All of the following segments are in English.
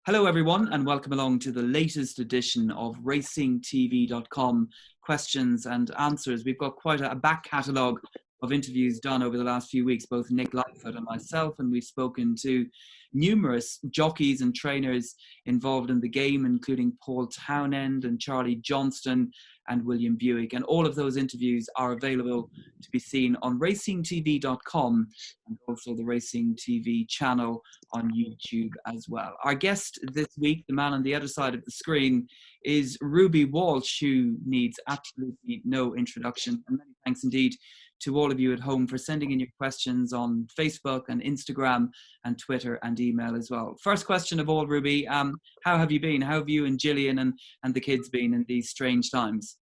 Hello everyone and welcome along to the latest edition of racingtv.com questions and answers. We've got quite a back catalogue of interviews done over the last few weeks, both Nick Lightfoot and myself, and we've spoken to numerous jockeys and trainers involved in the game, including Paul Townend and Charlie Johnston and William Buick. And all of those interviews are available to be seen on racingtv.com and also the Racing TV channel on YouTube as well. Our guest this week, the man on the other side of the screen, is Ruby Walsh, who needs absolutely no introduction. And many thanks indeed to all of you at home for sending in your questions on Facebook and Instagram and Twitter and email as well. First question of all, Ruby, how have you been? How have you and Gillian and the kids been in these strange times?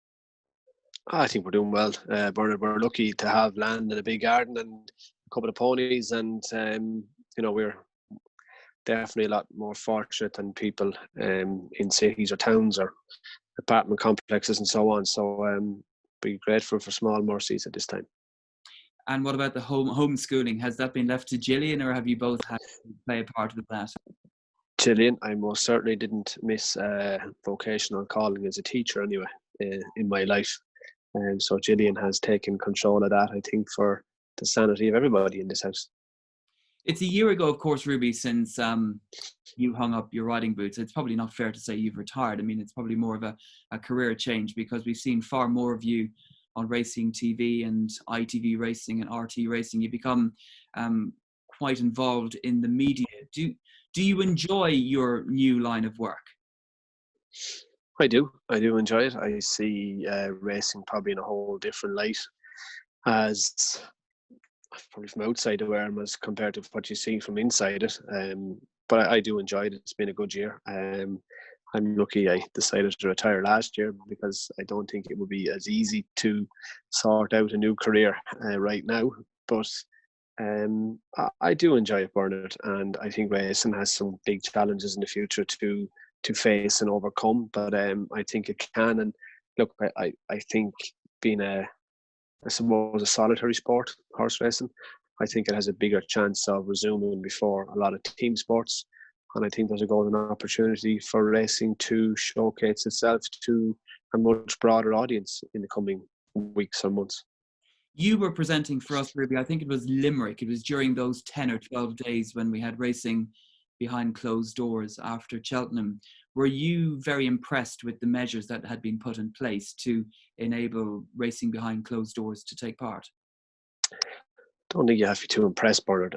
I think we're doing well, Bernard. We're lucky to have land in a big garden and a couple of ponies, and we're definitely a lot more fortunate than people in cities or towns or apartment complexes and so on. So be grateful for small mercies at this time. And what about the homeschooling? Has that been left to Gillian, or have you both had to play a part of that? Gillian, I most certainly didn't miss vocational calling as a teacher anyway in my life. So Gillian has taken control of that, I think, for the sanity of everybody in this house. It's a year ago, of course, Ruby, since you hung up your riding boots. It's probably not fair to say you've retired. I mean, it's probably more of a career change, because we've seen far more of you on Racing TV and ITV Racing and RT Racing. You become quite involved in the media. Do you enjoy your new line of work? I do enjoy it. I see racing probably in a whole different light, as probably from outside the world as compared to what you see from inside it. But I do enjoy it. It's been a good year. I'm lucky I decided to retire last year, because I don't think it would be as easy to sort out a new career right now. But I do enjoy it, Bernard, and I think racing has some big challenges in the future to face and overcome. But I think it can. And look, I think being I suppose a solitary sport, horse racing, I think it has a bigger chance of resuming before a lot of team sports. And I think there's a golden opportunity for racing to showcase itself to a much broader audience in the coming weeks or months. You were presenting for us, Ruby, I think it was Limerick. It was during those 10 or 12 days when we had racing behind closed doors after Cheltenham. Were you very impressed with the measures that had been put in place to enable racing behind closed doors to take part? I don't think you have to be too impressed, Bernard.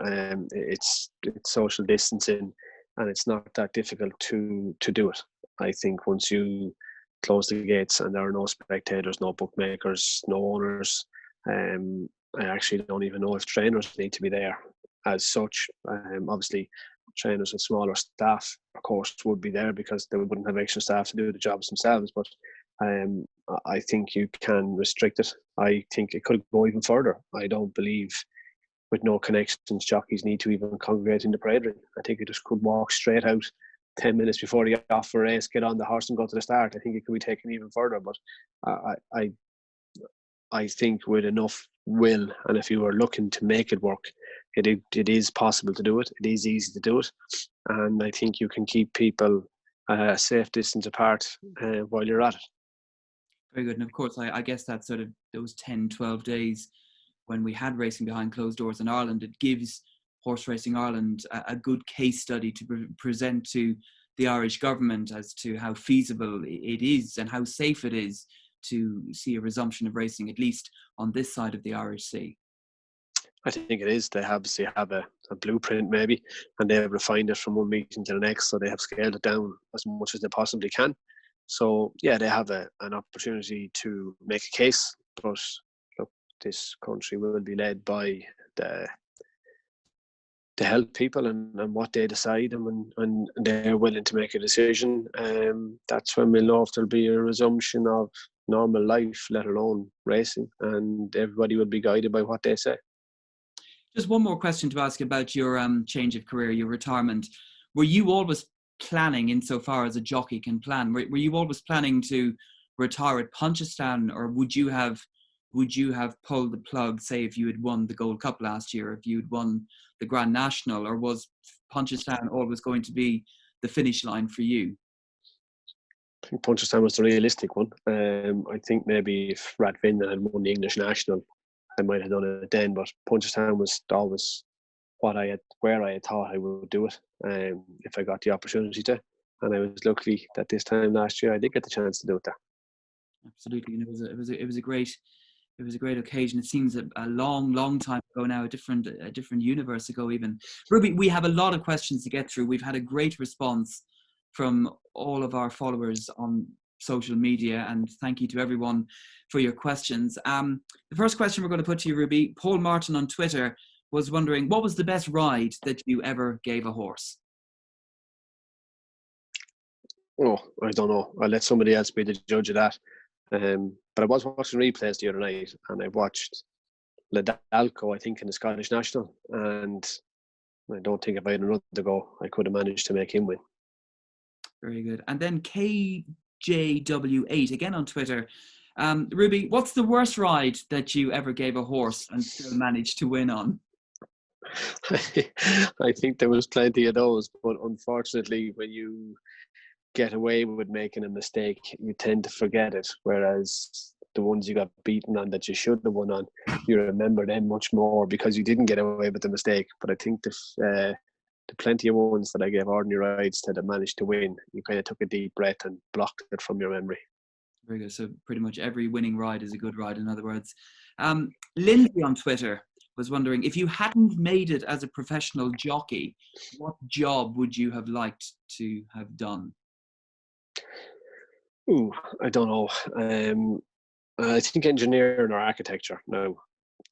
It's social distancing, and it's not that difficult to do it. I think once you close the gates and there are no spectators, no bookmakers, no owners, I actually don't even know if trainers need to be there as such. Obviously, trainers with smaller staff, of course, would be there because they wouldn't have extra staff to do the jobs themselves. But I think you can restrict it. I think it could go even further. I don't believe with no connections jockeys need to even congregate in the parade ring. I think it just could walk straight out 10 minutes before the off for a race, get on the horse and go to the start. I think it could be taken even further. But I think with enough will, and if you were looking to make it work, it is possible to do it. It is easy to do it. And I think you can keep people a safe distance apart while you're at it. Very good. And of course, I guess that sort of those 10, 12 days when we had racing behind closed doors in Ireland, it gives Horse Racing Ireland a good case study to present to the Irish government as to how feasible it is and how safe it is to see a resumption of racing, at least on this side of the Irish Sea. I think it is. They obviously have a blueprint maybe, and they have refined it from one meeting to the next, so they have scaled it down as much as they possibly can. So yeah, they have an opportunity to make a case. But look, this country will be led by the health people and what they decide, and they're willing to make a decision. That's when we'll know if there'll be a resumption of normal life, let alone racing, and everybody will be guided by what they say. Just one more question to ask about your change of career, your retirement. Were you always planning, insofar as a jockey can plan, were you always planning to retire at Punchestown, or would you have pulled the plug, say, if you had won the Gold Cup last year, if you'd won the Grand National, or was Punchestown always going to be the finish line for you? I think Punchestown was the realistic one. I think maybe if Rathvinden had won the English National, I might have done it then. But Punchestown was always where I had thought I would do it, if I got the opportunity to. And I was lucky that this time last year I did get the chance to do it there. Absolutely, and it was a great occasion. It seems a long time ago now, a different universe ago even. Ruby, we have a lot of questions to get through. We've had a great response from all of our followers on social media, and thank you to everyone for your questions. The first question we're going to put to you, Ruby, Paul Martin on Twitter was wondering, what was the best ride that you ever gave a horse? Oh, I don't know. I'll let somebody else be the judge of that. But I was watching replays the other night, and I watched Ledalco, I think, in the Scottish National, and I don't think if I had another go, I could have managed to make him win. Very good. And then KJW8, again on Twitter. Ruby, what's the worst ride that you ever gave a horse and still managed to win on? I think there was plenty of those, but unfortunately, when you get away with making a mistake, you tend to forget it, whereas the ones you got beaten on that you should have won on, you remember them much more because you didn't get away with the mistake. But I think the plenty of ones that I gave ordinary rides that I managed to win, you kind of took a deep breath and blocked it from your memory. Very good. So pretty much every winning ride is a good ride, in other words. Lindsay on Twitter was wondering, if you hadn't made it as a professional jockey, what job would you have liked to have done? Ooh, I don't know. I think engineering or architecture. No,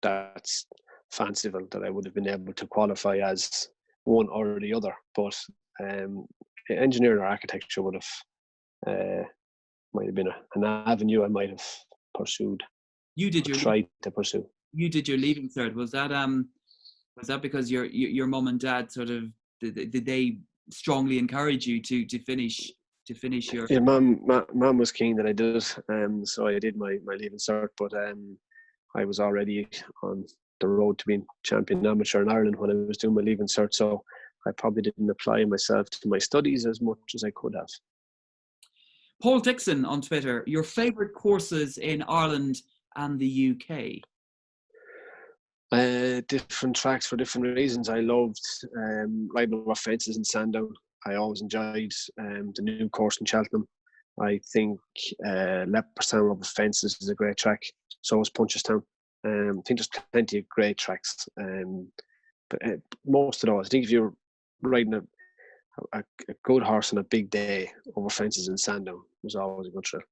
that's fanciful that I would have been able to qualify as one or the other. But engineering or architecture would have might have been an avenue I might have pursued. Tried to pursue. You did your leaving cert. Was that because your mum and dad sort of did they strongly encourage you to finish your? Yeah, mum was keen that I did it, so I did my leaving cert. But I was already on the road to being champion amateur in Ireland when I was doing my leaving cert, so I probably didn't apply myself to my studies as much as I could have. Paul Dixon on Twitter, your favourite courses in Ireland and the UK? Different tracks for different reasons. I loved riding over fences in Sandown. I always enjoyed the new course in Cheltenham. I think Leopardstown over fences is a great track. So is Punchestown. I think there's plenty of great tracks. But most of those, I think if you're riding a good horse on a big day over fences in Sandown, was always a good thrill.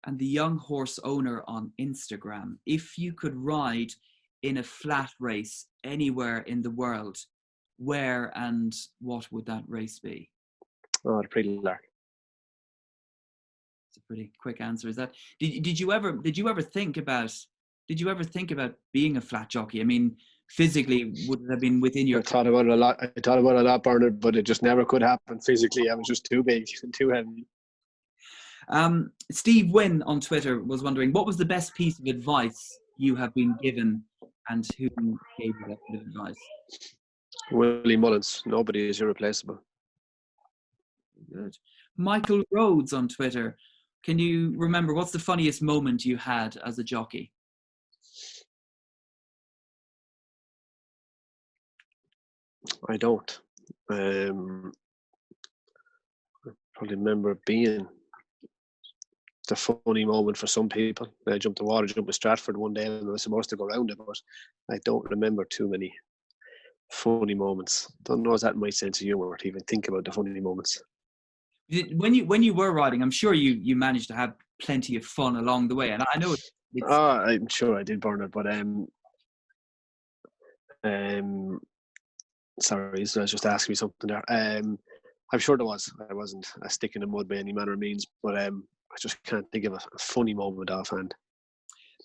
And the young horse owner on Instagram, if you could ride in a flat race anywhere in the world, where and what would that race be? Oh, the Prix Lark. It's a pretty quick answer. Is that? Did you ever think about being a flat jockey? I mean, physically, would it have been within your? I thought about it a lot, Bernard, but it just never could happen physically. I was just too big and too heavy. Steve Wynn on Twitter was wondering, what was the best piece of advice you have been given, and who gave you that bit of advice? Willie Mullins. Nobody is irreplaceable. Good. Michael Rhodes on Twitter. Can you remember, what's the funniest moment you had as a jockey? I don't. I probably remember being the funny moment for some people. I jumped with Stratford one day and I was supposed to go around it, but I don't remember too many funny moments. Don't know if that my sense of humour to even think about the funny moments. When you were riding, I'm sure you managed to have plenty of fun along the way, and I know it's I'm sure I did, Bernard, but sorry, so I was just asking me something there. I'm sure there was. I wasn't a stick in the mud by any manner of means, but I just can't think of a funny moment offhand.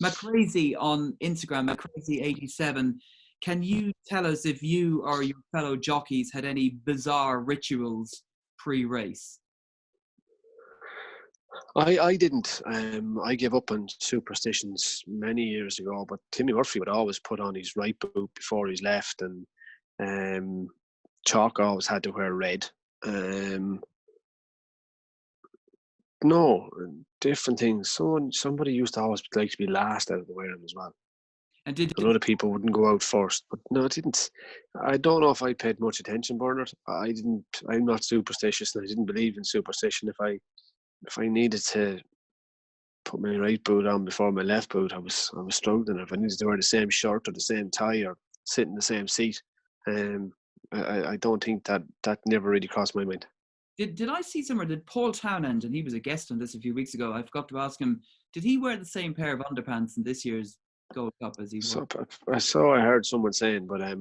McCrazy on Instagram, McCrazy87. Can you tell us if you or your fellow jockeys had any bizarre rituals pre-race? I didn't. I gave up on superstitions many years ago, but Timmy Murphy would always put on his right boot before his left, and Chalk always had to wear red, No, different things. Somebody used to always like to be last out of the wearing as well. And did And other people wouldn't go out first, but no, I didn't. I don't know if I paid much attention, Bernard. I didn't. I'm not superstitious, and I didn't believe in superstition. If I needed to put my right boot on before my left boot, I was struggling. If I needed to wear the same shirt or the same tie or sit in the same seat, I don't think that never really crossed my mind. did I see somewhere, did Paul Townend, and he was a guest on this a few weeks ago, I forgot to ask him, did he wear the same pair of underpants in this year's Gold Cup as he wore? I heard someone saying, but I,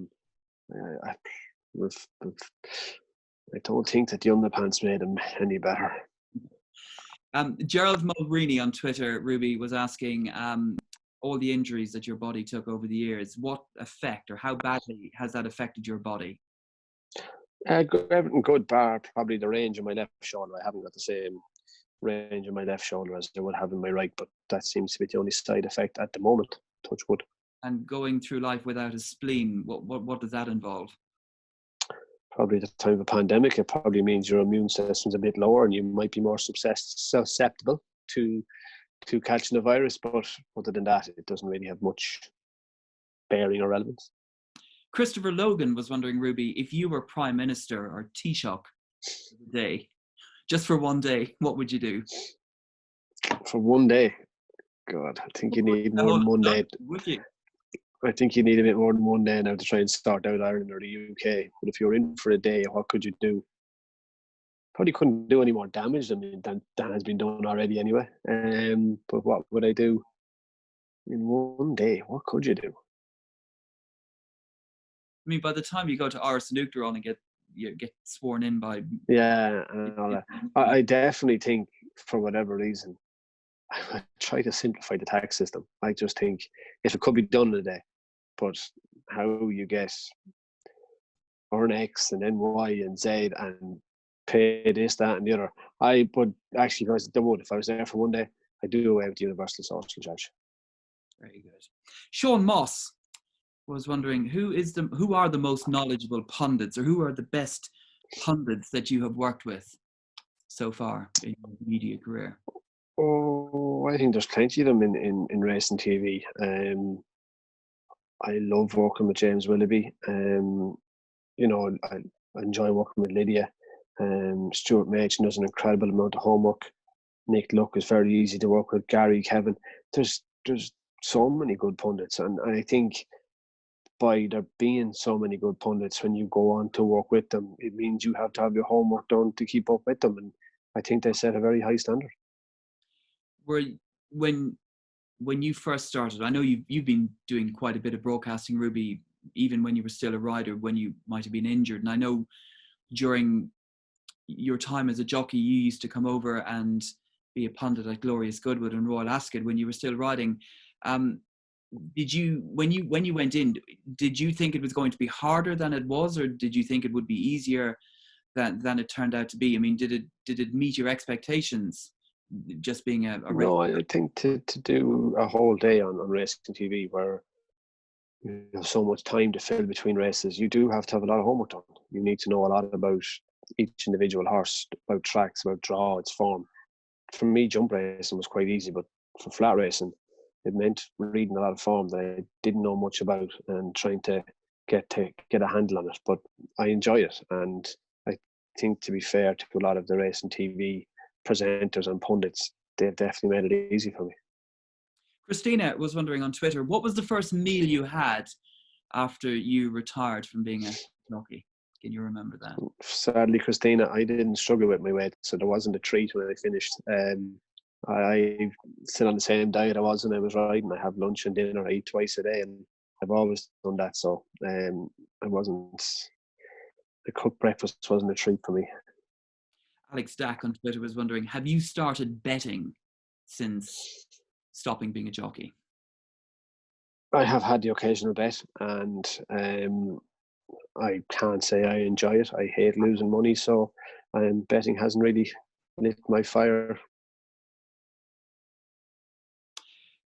with, I don't think that the underpants made him any better. Gerald Mulroney on Twitter, Ruby, was asking all the injuries that your body took over the years, what effect or how badly has that affected your body? Everything good, bar probably the range of my left shoulder. I haven't got the same range of my left shoulder as I would have in my right, but that seems to be the only side effect at the moment. Torchwood. And going through life without a spleen, what does that involve? Probably the time of a pandemic, it probably means your immune system's a bit lower and you might be more susceptible to catching the virus. But other than that, it doesn't really have much bearing or relevance. Christopher Logan was wondering, Ruby, if you were Prime Minister or Taoiseach for the day, just for one day, what would you do? For one day? God, I think you need more than one day. Would you? I think you need a bit more than one day now to try and start out Ireland or the UK. But if you're in for a day, what could you do? Probably couldn't do any more damage than has been done already anyway. But what would I do in one day? What could you do? I mean, by the time you go to Ars Nuclear and get sworn in by... Yeah, I definitely think, for whatever reason, I try to simplify the tax system. I just think if it could be done in a day, but how you get earn X and then Y and Z and pay this, that, and the other. I would actually, if I was there for one day, I'd do away with the universal social charge. Very good. Sean Moss was wondering who are the most knowledgeable pundits, or who are the best pundits that you have worked with so far in your media career? Oh, I think there's plenty of them in racing TV. I love working with James Willoughby. I enjoy working with Lydia. Stuart Machin does an incredible amount of homework. Nick Luck is very easy to work with. Gary, Kevin. There's so many good pundits, and I think by there being so many good pundits, when you go on to work with them, it means you have to have your homework done to keep up with them, and I think they set a very high standard. When you first started, I know you've been doing quite a bit of broadcasting, Ruby, even when you were still a rider, when you might have been injured. And I know during your time as a jockey, you used to come over and be a pundit at Glorious Goodwood and Royal Ascot when you were still riding. Did you, when you went in, did you think it was going to be harder than it was, or did you think it would be easier than it turned out to be? I mean, did it meet your expectations, just being a race? No, I think to do a whole day on racing TV where you have so much time to fill between races, you do have to have a lot of homework done. You need to know a lot about each individual horse, about tracks, about draw, its form. For me, jump racing was quite easy, but for flat racing, it meant reading a lot of form that I didn't know much about and trying to get a handle on it. But I enjoy it, and I think, to be fair to a lot of the racing TV presenters and pundits, they've definitely made it easy for me. Christina was wondering on Twitter, what was the first meal you had after you retired from being a jockey? Can you remember that? Sadly, Christina, I didn't struggle with my weight, so there wasn't a treat when I finished. I still on the same diet I was when I was riding. I have lunch and dinner. I eat twice a day, and I've always done that. So the cooked breakfast wasn't a treat for me. Alex Dack on Twitter was wondering, have you started betting since stopping being a jockey? I have had the occasional bet, and I can't say I enjoy it. I hate losing money, so betting hasn't really lit my fire.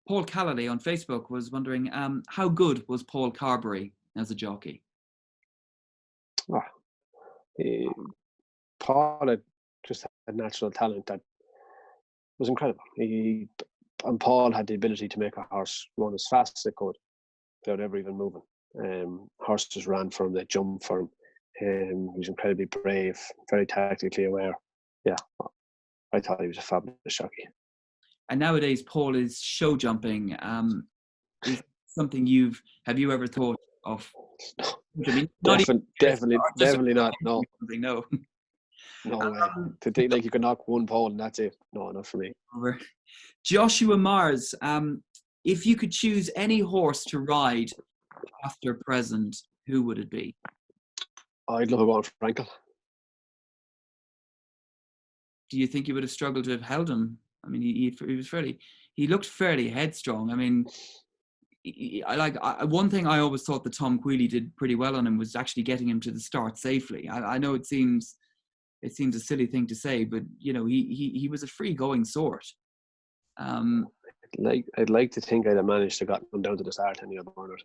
Paul Callally on Facebook was wondering, how good was Paul Carberry as a jockey? Paul had just had natural talent that was incredible. And Paul had the ability to make a horse run as fast as it could without ever even moving. Horses ran for him, they jumped for him. He was incredibly brave, very tactically aware. Yeah, I thought he was a fabulous jockey. And nowadays, Paul is show jumping. Is something have you ever thought of? I mean, definitely not. No, no. No way. To think like you could knock one pole and that's it. No, not for me. Joshua Mars, if you could choose any horse to ride after present, who would it be? I'd love going Frankel. Do you think you would have struggled to have held him? I mean, he looked fairly headstrong. I mean, one thing I always thought that Tom Queally did pretty well on him was actually getting him to the start safely. I know it seems a silly thing to say, but you know, he was a free going sort. I'd like to think I'd have managed to get him down to the start any other corner.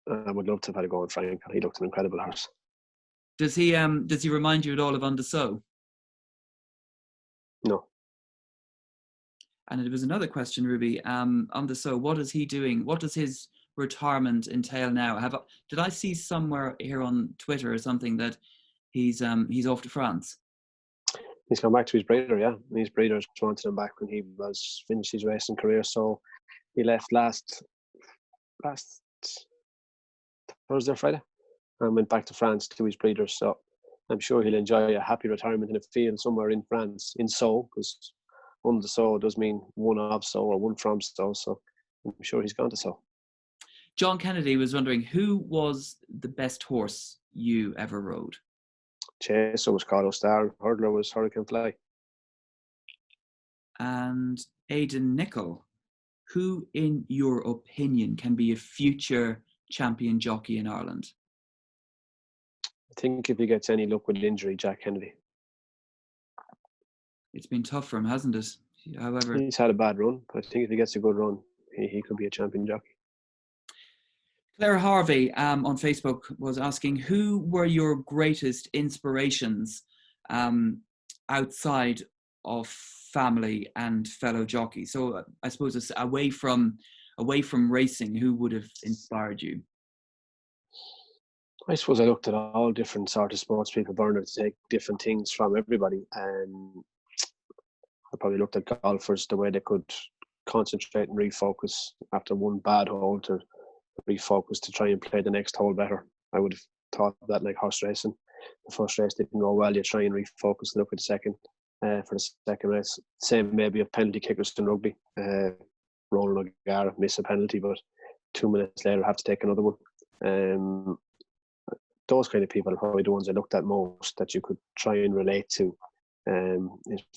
I would love to have had a go on Frank. He looked an incredible horse. Does he remind you at all of Undersow? No. And there was another question, Ruby. Undersow, what is he doing? What does his retirement entail now? Did I see somewhere here on Twitter or something that he's off to France? He's gone back to his breeder, yeah. His breeders wanted him back when he was finished his racing career. So he left last Thursday or Friday and went back to France to his breeders. So I'm sure he'll enjoy a happy retirement in a field somewhere in France, in Sceaux, because under Sceaux does mean one of Sceaux or one from Sceaux. So I'm sure he's gone to Sceaux. John Kennedy was wondering, who was the best horse you ever rode? Chaser was Carlo Star. Hurdler was Hurricane Fly. And Aidan Nicol, who, in your opinion, can be a future champion jockey in Ireland? I think if he gets any luck with injury, Jack Kennedy. It's been tough for him, hasn't it? However, he's had a bad run, but I think if he gets a good run, he could be a champion jockey. Claire Harvey on Facebook was asking, who were your greatest inspirations outside of family and fellow jockeys? So I suppose it's away from racing, who would have inspired you? I suppose I looked at all different sort of sports people, Bernard, to take different things from everybody. And I probably looked at golfers, the way they could concentrate and refocus after one bad hole to refocus to try and play the next hole better. I would have thought that like horse racing. The first race didn't go well, you try and refocus and look at the second for the second race. Same maybe of penalty kickers in rugby. Roland O'Gara miss a penalty, but 2 minutes later have to take another one. Those kind of people are probably the ones I looked at most that you could try and relate to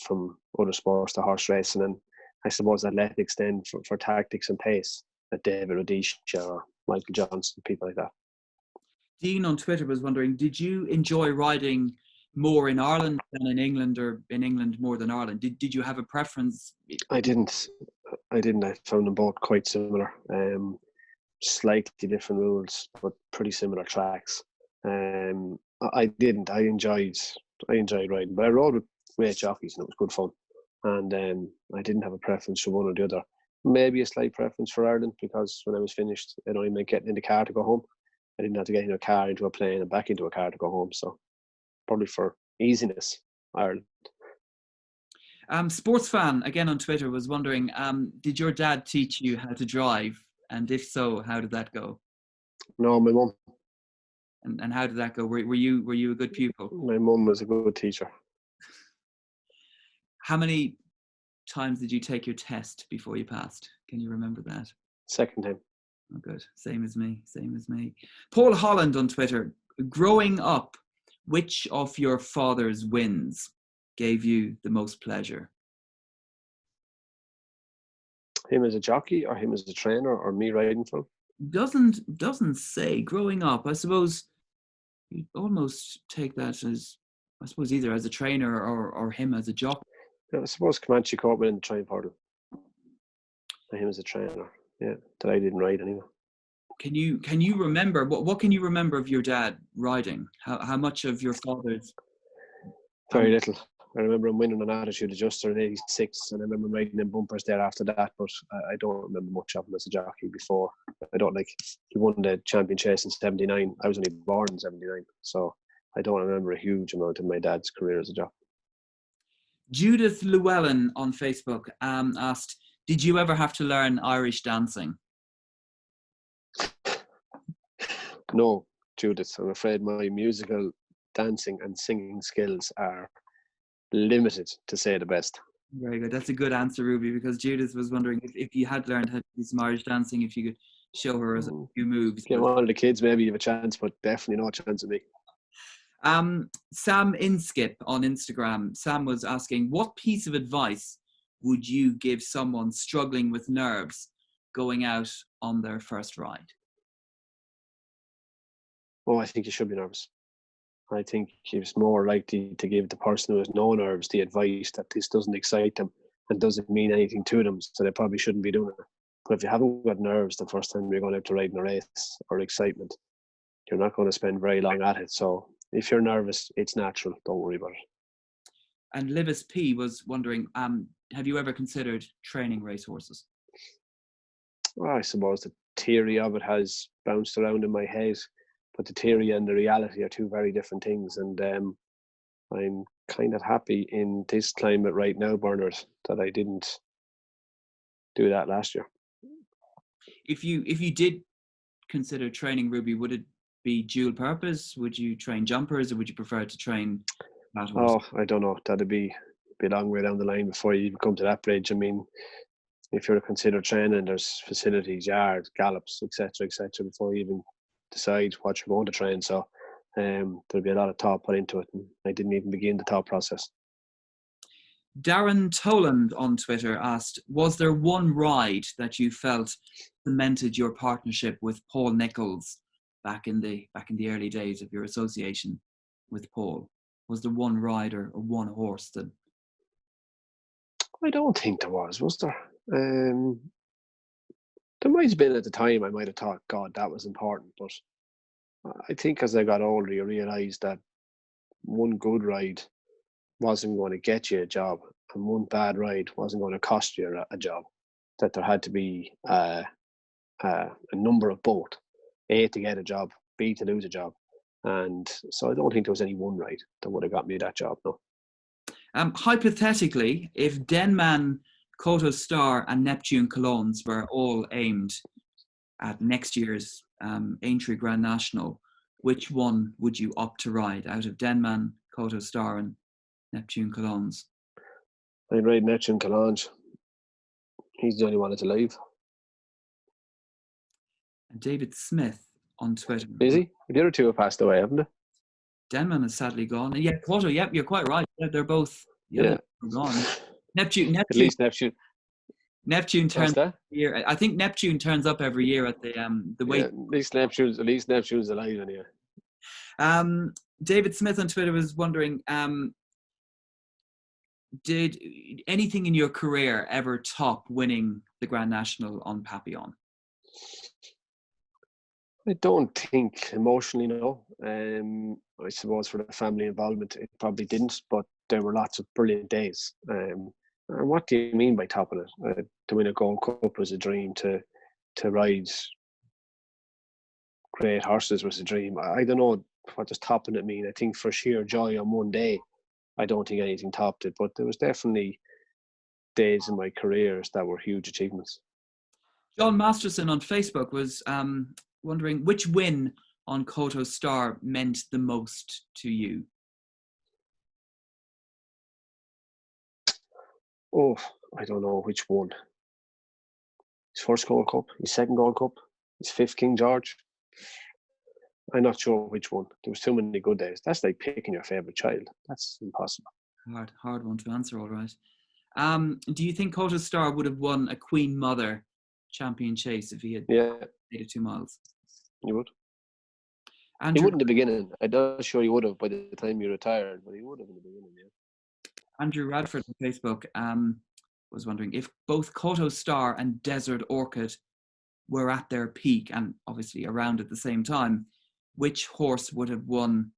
from other sports to horse racing, and I suppose athletics then for tactics and pace, at David Rudisha or Michael Johnson, people like that. Dean on Twitter was wondering, did you enjoy riding more in Ireland than in England, or in England more than Ireland? Did you have a preference? I didn't. I found them both quite similar. Slightly different rules, but pretty similar tracks. I didn't. I enjoyed riding, but I rode with great jockeys and it was good fun. And I didn't have a preference for one or the other. Maybe a slight preference for Ireland, because when I was finished, it only meant getting in the car to go home. I didn't have to get into a car, into a plane, and back into a car to go home. So probably for easiness, Ireland. Sports fan again on Twitter was wondering, did your dad teach you how to drive? And if so, how did that go? No, my mum. And how did that go? Were you a good pupil? My mum was a good teacher. How many times did you take your test before you passed? Can you remember that? Second time. Oh, good. Same as me. Paul Holland on Twitter. Growing up, which of your father's wins gave you the most pleasure? Him as a jockey, or him as a trainer, or me riding for him? Doesn't say. Growing up, I suppose you'd almost take that as, I suppose, either as a trainer or him as a jockey. Yeah, I suppose Comanche caught me in the train for him. Him as a trainer, yeah, that I didn't ride anymore. Can you remember what can you remember of your dad riding? How much of your father's Very little. I remember him winning an Attitude Adjuster in '86, and I remember riding in bumpers there after that, but I don't remember much of him as a jockey before. He won the champion chase in '79. I was only born in '79, so I don't remember a huge amount of my dad's career as a jockey. Judith Llewellyn on Facebook asked, did you ever have to learn Irish dancing? No, Judith, I'm afraid my musical dancing and singing skills are limited, to say the best. Very good. That's a good answer, Ruby, because Judith was wondering if you had learned how to do some Irish dancing, if you could show her a few moves. Get one of the kids, maybe you have a chance, but definitely no chance of me. Sam Inskip on Instagram. Sam was asking, what piece of advice would you give someone struggling with nerves going out on their first ride? Oh, I think you should be nervous. I think it's more likely to give the person who has no nerves the advice that this doesn't excite them and doesn't mean anything to them, so they probably shouldn't be doing it. But if you haven't got nerves the first time you're going out to ride in a race or excitement, you're not going to spend very long at it. So if you're nervous, it's natural. Don't worry about it. And Livis P was wondering, have you ever considered training racehorses? Well, I suppose the theory of it has bounced around in my head, but the theory and the reality are two very different things. And I'm kind of happy in this climate right now, Bernard, that I didn't do that last year. If you did consider training, Ruby, would it be dual purpose? Would you train jumpers, or would you prefer to train flat horses? Oh, I don't know. That'd be a long way down the line before you even come to that bridge. I mean, if you're to consider training, there's facilities, yards, gallops, etc., before you even decide what you're going to train. So there'll be a lot of thought put into it, and I didn't even begin the thought process. Darren Toland on Twitter asked, was there one ride that you felt cemented your partnership with Paul Nicholls back in the early days of your association with Paul? Was there one rider or one horse that... I don't think there was there? There might have been at the time. I might have thought, God, that was important. But I think as I got older, you realise that one good ride wasn't going to get you a job, and one bad ride wasn't going to cost you a job. That there had to be a number of both. A, to get a job, B, to lose a job. And so I don't think there was any one ride that would have got me that job, no. Hypothetically, if Denman, Koto Star and Neptune Colognes were all aimed at next year's Aintree Grand National, which one would you opt to ride out of Denman, Koto Star and Neptune Colognes? I'd ride Neptune Colognes. He's the only one that's alive. And David Smith on Twitter. Is he? The other two have passed away, haven't they? Denman is sadly gone. Yeah, Koto, yep, you're quite right. They're both they're gone. Neptune. At least Neptune. Neptune turns up every year. I think Neptune turns up every year at the weight. Yeah, at least Neptune's alive anyway. David Smith on Twitter was wondering, did anything in your career ever top winning the Grand National on Papillon? I don't think emotionally, no. I suppose for the family involvement, it probably didn't, but there were lots of brilliant days. And what do you mean by topping it? To win a Gold Cup was a dream. To ride great horses was a dream. I don't know what does topping it mean. I think for sheer joy on one day, I don't think anything topped it. But there was definitely days in my careers that were huge achievements. John Masterson on Facebook was wondering which win on Koto Star meant the most to you. Oh, I don't know which one. His first Gold Cup, his second Gold Cup, his fifth King George. I'm not sure which one. There was too many good days. That's like picking your favourite child. That's impossible. Hard one to answer, all right. Do you think Koto Star would have won a Queen Mother champion chase if he had made it 2 miles? He would. Andrew, he wouldn't in the beginning. I'm not sure he would have by the time he retired, but he would have in the beginning, yeah. Andrew Radford on Facebook was wondering if both Koto Star and Desert Orchid were at their peak and obviously around at the same time, which horse would have won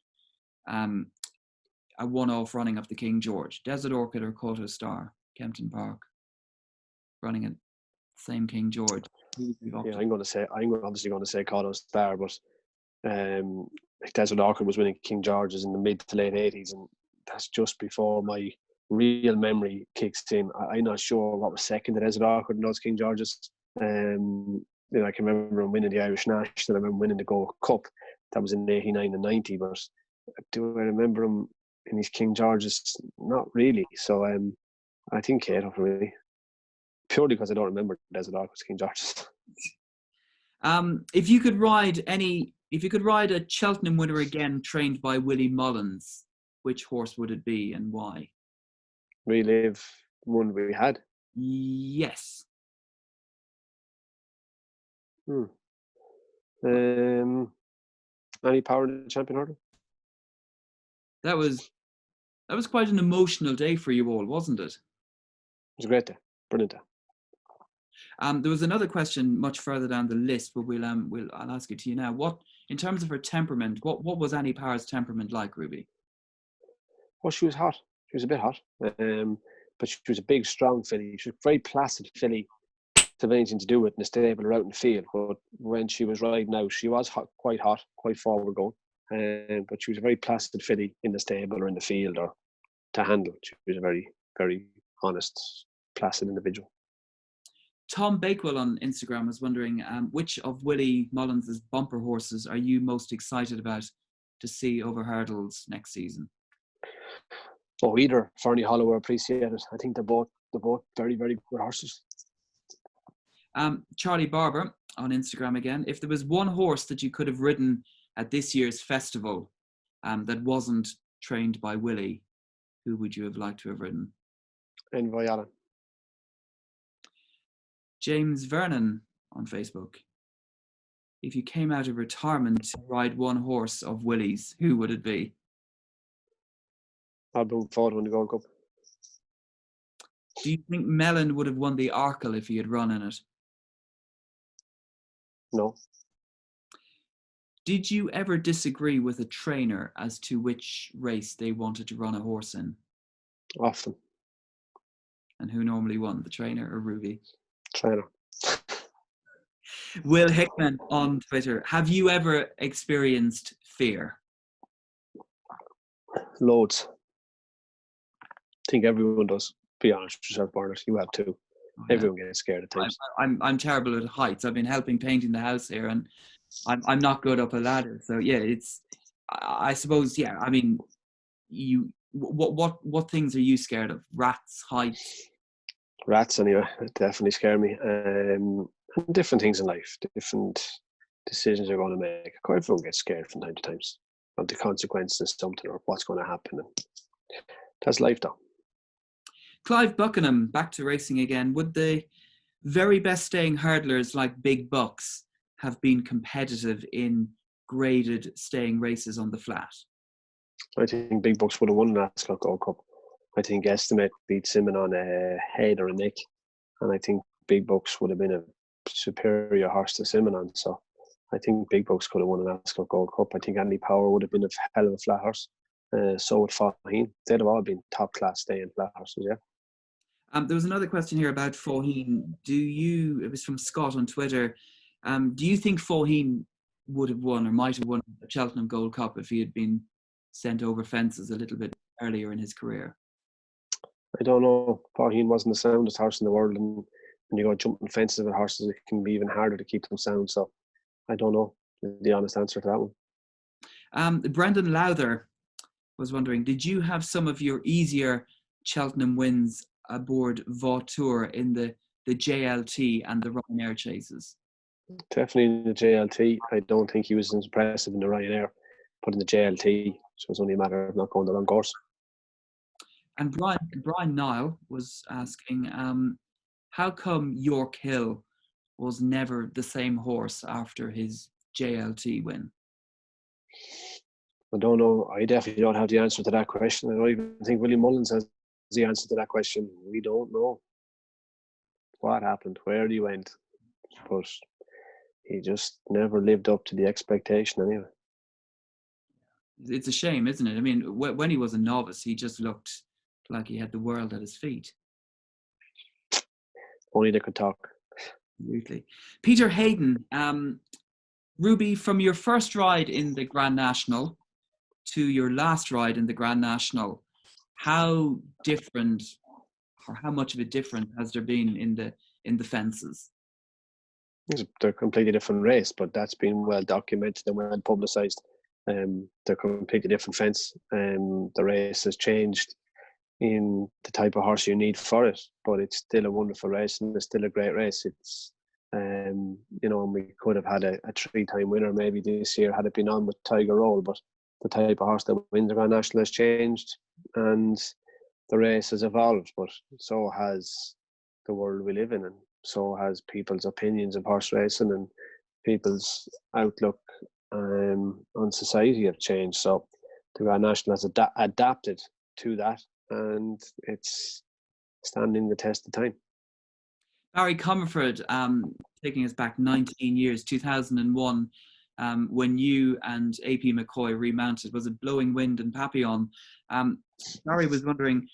a one-off running of the King George? Desert Orchid or Coto Star, Kempton Park, running at the same King George? Yeah, I'm obviously going to say Coto Star, but Desert Orchid was winning King George's in the mid to late 80s, and that's just before my real memory kicks in. I'm not sure what was second to Desert Orchid in those King George's. I can remember him winning the Irish National. I remember winning the Gold Cup. That was in 89 and 90, but do I remember him in his King George's? Not really. So I think Cato for me. Purely because I don't remember Desert Orchid's King George's. If you could ride a Cheltenham winner again trained by Willie Mullins, which horse would it be and why? Relive one we had? Yes. Any power in the champion hurdle? That was quite an emotional day for you all, wasn't it? It was a great day. Brilliant day. There was another question much further down the list, but I'll ask it to you now. What, in terms of her temperament, what was Annie Power's temperament like, Ruby? Well, she was hot. She was a bit hot, but she was a big, strong filly. She was a very placid filly to have anything to do with in the stable or out in the field. But when she was riding out, she was quite hot, quite forward going. But she was a very placid filly in the stable or in the field or to handle. She was a very, very honest, placid individual. Tom Bakewell on Instagram was wondering, which of Willie Mullins' bumper horses are you most excited about to see over hurdles next season? Oh, either Fernie Hollow or Appreciated. I think they're both very, very good horses. Charlie Barber on Instagram again. If there was one horse that you could have ridden at this year's festival that wasn't trained by Willie, who would you have liked to have ridden? Envoy Allen. James Vernon on Facebook. If you came out of retirement to ride one horse of Willie's, who would it be? Alboon Ford won the Gold Cup. Do you think Mellon would have won the Arkle if he had run in it? No. Did you ever disagree with a trainer as to which race they wanted to run a horse in? Often. And who normally won, the trainer or Ruby? Trainer. Will Hickman on Twitter. Have you ever experienced fear? Loads. I think everyone does. Be honest with yourself, Barnett. You have too. Oh, yeah. Everyone gets scared at times. I'm terrible at heights. I've been helping painting the house here, and I'm not good up a ladder. So yeah, I suppose, yeah. I mean, what things are you scared of? Rats, heights? Rats, anyway, definitely scare me. Different things in life, different decisions you're going to make. Everyone gets scared from time to time of the consequences of something or what's going to happen. And that's life, though. Clive Buckingham, back to racing again. Would the very best staying hurdlers like Big Bucks have been competitive in graded staying races on the flat? I think Big Bucks would have won the Ascot Gold Cup. I think Estimate beat Simon on a head or a neck, and I think Big Bucks would have been a superior horse to Simon on. So I think Big Bucks could have won an Ascot Gold Cup. I think Andy Power would have been a hell of a flat horse. So would Faugheen. They'd have all been top class staying flat horses, yeah. There was another question here about Faugheen. It was from Scott on Twitter. Do you think Faugheen would have won or might have won a Cheltenham Gold Cup if he had been sent over fences a little bit earlier in his career? I don't know. Faugheen wasn't the soundest horse in the world, and when you go jumping fences with horses, it can be even harder to keep them sound. So I don't know the honest answer to that one. Brendan Lowther was wondering, did you have some of your easier Cheltenham wins aboard Vautour in the JLT and the Ryanair chases? Definitely in the JLT. I don't think he was as impressive in the Ryanair, but in the JLT, so it's only a matter of not going the wrong course. And Brian Nile was asking, how come York Hill was never the same horse after his JLT win? I don't know. I definitely don't have the answer to that question. I don't even think Willie Mullins has the answer to that question. We don't know what happened, where he went, but he just never lived up to the expectation anyway. It's a shame, isn't it? I mean, when he was a novice, he just looked like he had the world at his feet. Only they could talk. Absolutely. Peter Hayden, Ruby, from your first ride in the Grand National to your last ride in the Grand National, how different, or how much of a difference has there been in the fences? They're a completely different race, but that's been well documented and well publicised. They're completely different fence. The race has changed in the type of horse you need for it, but it's still a wonderful race and it's still a great race. It's and we could have had a 3-time winner maybe this year had it been on with Tiger Roll, but the type of horse that wins the Grand National has changed and the race has evolved, but so has the world we live in, and so has people's opinions of horse racing, and people's outlook on society have changed. So the Grand National has adapted to that, and it's standing the test of time. Barry Comerford, taking us back 19 years, 2001, when you and AP McCoy remounted, was it Blowing Wind and Papillon? Barry was wondering,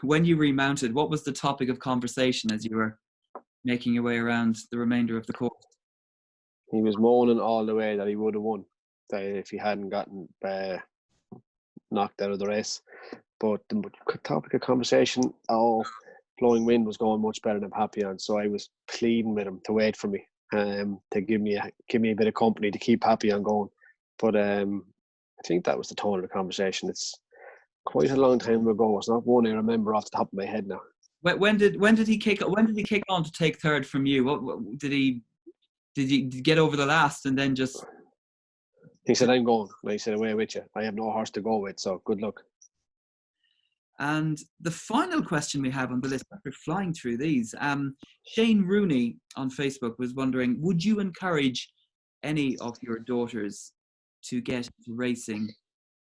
when you remounted, what was the topic of conversation as you were making your way around the remainder of the course? He was moaning all the way that he would have won if he hadn't gotten knocked out of the race. But the topic of conversation, Blowing Wind was going much better than Papillon, so I was pleading with him to wait for me, to give me a bit of company to keep Papillon going. But I think that was the tone of the conversation. It's quite a long time ago. It's not one I remember off the top of my head now. When did he kick on to take third from you? What did he get over the last and then just? He said, "I'm going." And I said, "Away with you. I have no horse to go with, so good luck." And the final question we have on the list, after flying through these, Shane Rooney on Facebook was wondering, would you encourage any of your daughters to get into racing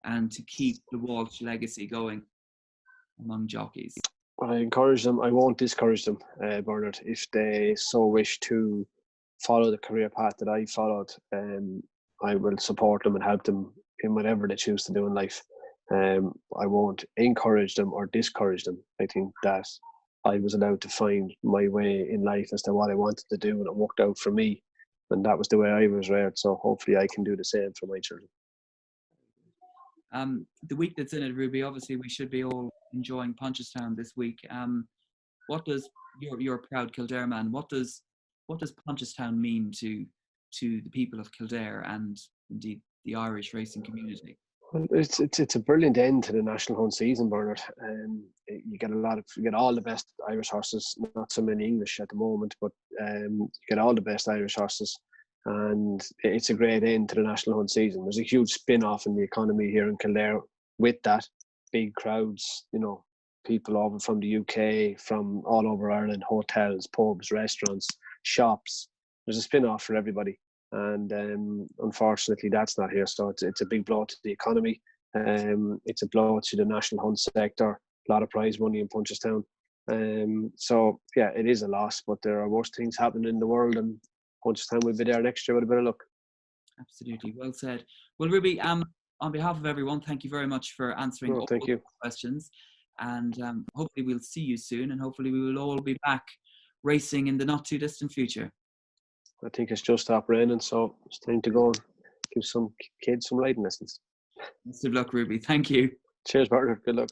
and to keep the Walsh legacy going among jockeys? I encourage them. I won't discourage them, Bernard. If they so wish to follow the career path that I followed, I will support them and help them in whatever they choose to do in life. I won't encourage them or discourage them. I think that I was allowed to find my way in life as to what I wanted to do, and it worked out for me. And that was the way I was reared. So hopefully I can do the same for my children. The week that's in it, Ruby, obviously we should be all enjoying Punchestown this week. What does you're a proud Kildare man? What does Punchestown mean to the people of Kildare and indeed the Irish racing community? Well, it's a brilliant end to the national hunt season, Bernard. You get all the best Irish horses. Not so many English at the moment, but you get all the best Irish horses, and it's a great end to the national hunt season. There's a huge spin-off in the economy here in Kildare with that. Big crowds, people over from the UK, from all over Ireland, hotels, pubs, restaurants, shops. There's a spin-off for everybody. And unfortunately that's not here, so it's a big blow to the economy. It's a blow to the national hunt sector. A lot of prize money in Punchestown. So yeah, it is a loss, but there are worse things happening in the world, and Punchestown will be there next year with a bit of luck. Absolutely, well said. Well, Ruby, on behalf of everyone, thank you very much for answering all the questions, and hopefully we'll see you soon, and hopefully we will all be back racing in the not too distant future. I think it's just stopped raining, so it's time to go and give some kids some riding lessons. Best of luck, Ruby. Thank you. Cheers, partner. Good luck.